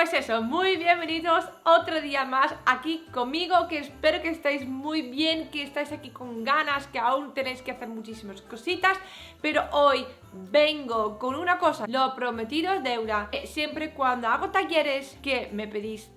Pues eso, muy bienvenidos otro día más aquí conmigo, que espero que estéis muy bien, que estáis aquí con ganas, que aún tenéis que hacer muchísimas cositas, pero hoy vengo con una cosa, lo prometido es deuda. Siempre cuando hago talleres que me pedís,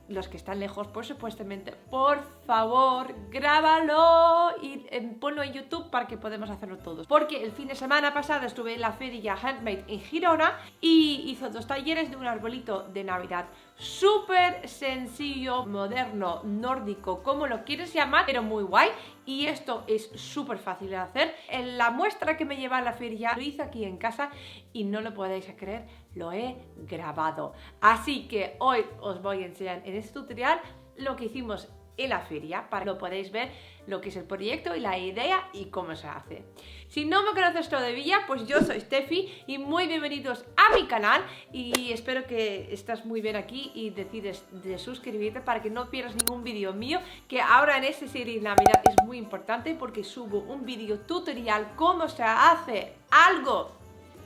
los que están lejos, por supuestamente, por favor, grábalo y ponlo en YouTube para que podamos hacerlo todos. Porque el fin de semana pasado estuve en la feria Handmade en Girona y hizo 2 talleres de un arbolito de Navidad. Súper sencillo, moderno, nórdico, como lo quieres llamar, pero muy guay. Y esto es súper fácil de hacer. En la muestra que me lleva a la feria lo hice aquí en casa y no lo podéis creer, lo he grabado. Así que hoy os voy a enseñar en este tutorial lo que hicimos en la feria para que lo podáis ver, lo que es el proyecto y la idea y cómo se hace. Si no me conoces todavía, pues yo soy Steffi y muy bienvenidos a mi canal y espero que estás muy bien aquí y decides de suscribirte para que no pierdas ningún vídeo mío, que ahora en esta serie de Navidad es muy importante porque subo un vídeo tutorial cómo se hace algo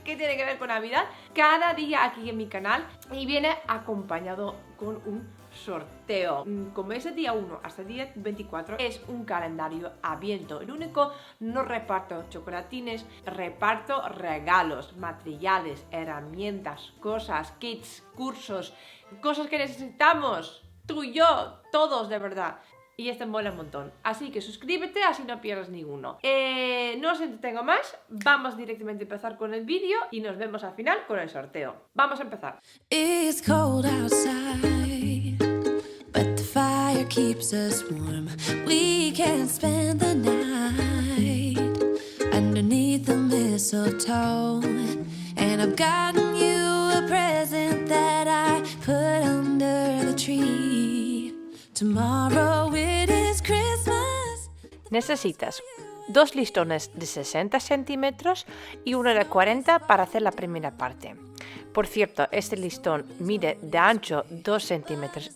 que tiene que ver con Navidad cada día aquí en mi canal y viene acompañado con un sorteo. Como es el día 1 hasta el día 24 es un calendario abierto. El único, no reparto chocolatines, reparto regalos, materiales, herramientas, cosas, kits, cursos, cosas que necesitamos, tú y yo, todos de verdad. Y este mola un montón. Así que suscríbete, así no pierdas ninguno. No os entretengo más. Vamos directamente a empezar con el vídeo y nos vemos al final con el sorteo. Vamos a empezar. It's cold outside, but the fire keeps us warm. We can spend the night underneath the mistletoe. And I've gotten you a present that I put under the tree. Tomorrow it is Christmas. Necesitas 2 listones de 60 centímetros y uno de 40 para hacer la primera parte. Por cierto, este listón mide de ancho 2,5 centímetros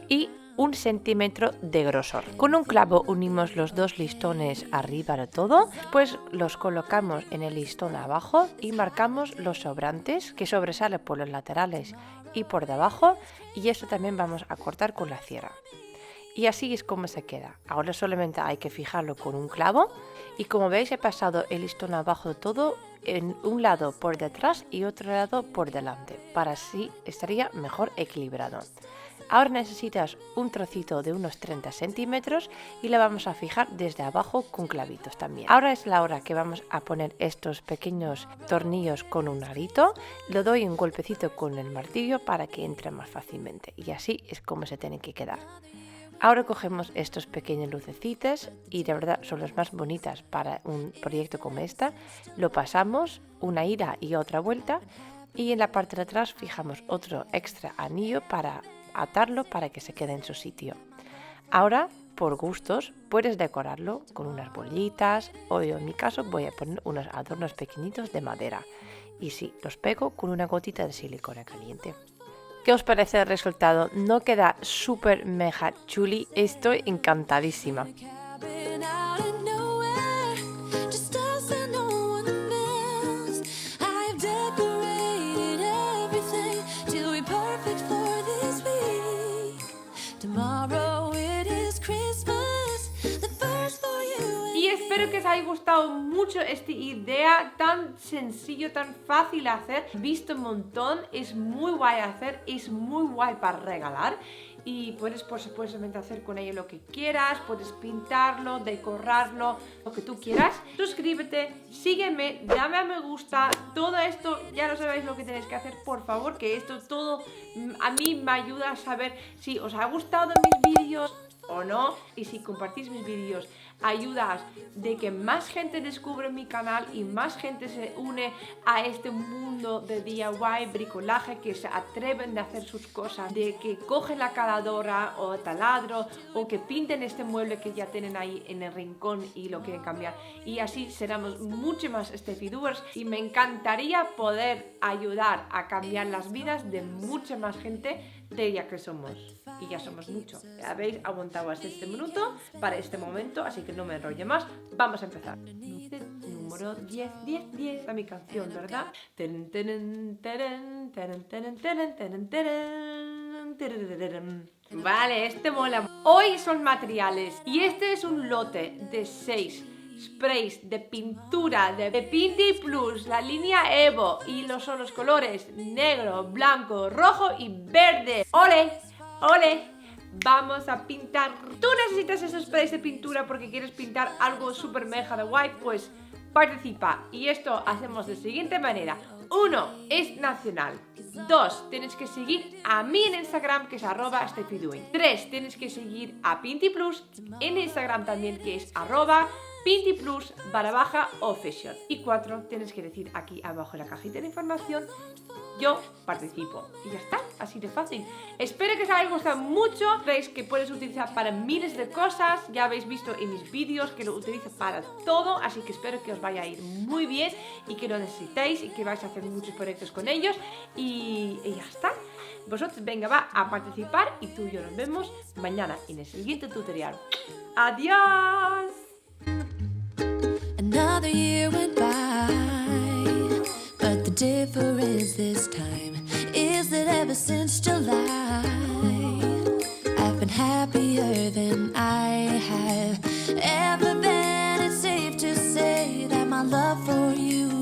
y 1 centímetro de grosor. Con un clavo unimos los 2 listones arriba de todo, pues los colocamos en el listón abajo y marcamos los sobrantes que sobresalen por los laterales y por debajo, y esto también vamos a cortar con la sierra. Y así es como se queda. Ahora solamente hay que fijarlo con un clavo y como veis he pasado el listón abajo de todo en un lado por detrás y otro lado por delante, para así estaría mejor equilibrado. Ahora necesitas un trocito de unos 30 centímetros y le vamos a fijar desde abajo con clavitos también. Ahora es la hora que vamos a poner estos pequeños tornillos con un arito. Le doy un golpecito con el martillo para que entre más fácilmente y así es como se tienen que quedar. Ahora cogemos estos pequeños lucecitas y de verdad son las más bonitas para un proyecto como esta. Lo pasamos una ida y otra vuelta y en la parte de atrás fijamos otro extra anillo para atarlo para que se quede en su sitio. Ahora, por gustos, puedes decorarlo con unas bolitas o yo en mi caso voy a poner unos adornos pequeñitos de madera y sí, los pego con una gotita de silicona caliente. ¿Qué os parece el resultado? ¿No queda súper mega chuli? Estoy encantadísima. Espero que os haya gustado mucho esta idea tan sencillo, tan fácil de hacer. Visto un montón, es muy guay hacer, es muy guay para regalar y puedes por supuesto hacer con ello lo que quieras, puedes pintarlo, decorarlo, lo que tú quieras. Suscríbete, sígueme, dame a me gusta, todo esto ya lo sabéis lo que tenéis que hacer, por favor, que esto todo a mí me ayuda a saber si os ha gustado mis vídeos o no, y si compartís mis vídeos ayudas de que más gente descubre mi canal y más gente se une a este mundo de DIY, bricolaje, que se atreven de hacer sus cosas, de que cogen la caladora o taladro o que pinten este mueble que ya tienen ahí en el rincón y lo quieren cambiar, y así seremos mucho más Steffi-doers y me encantaría poder ayudar a cambiar las vidas de mucha más gente de ya que somos, y ya somos mucho. Habéis aguantado hasta este minuto para este momento, así que no me enrolle más. Vamos a empezar. número 10, 10, 10. Esta es mi canción, ¿verdad? Teren, teren, teren, teren, teren, teren, teren, teren, teren. Vale, este mola. Hoy son materiales y este es un lote de 6 sprays de pintura de Pinty Plus, la línea Evo, y son los colores negro, blanco, rojo y verde. ¡Ole! ¡Ole! Vamos a pintar. ¿Tú necesitas esos sprays de pintura porque quieres pintar algo súper mega de guay? Pues participa. Y esto hacemos de la siguiente manera. 1. Es nacional. 2. Tienes que seguir a mí en Instagram, que es @SteffiDoing. 3. Tienes que seguir a Pinty Plus en Instagram también, que es @PintyPlus_official. Y 4. Tienes que decir aquí abajo en la cajita de información: yo participo. Y ya está, así de fácil. Espero que os haya gustado mucho. Veis que puedes utilizar para miles de cosas. Ya habéis visto en mis vídeos que lo utilizo para todo. Así que espero que os vaya a ir muy bien y que lo necesitéis y que vais a hacer muchos proyectos con ellos. Y ya está. Vosotros venga, va a participar y tú y yo nos vemos mañana en el siguiente tutorial. ¡Adiós! Another year went by, but the difference this time is that ever since July, I've been happier than I have ever been. It's safe to say that my love for you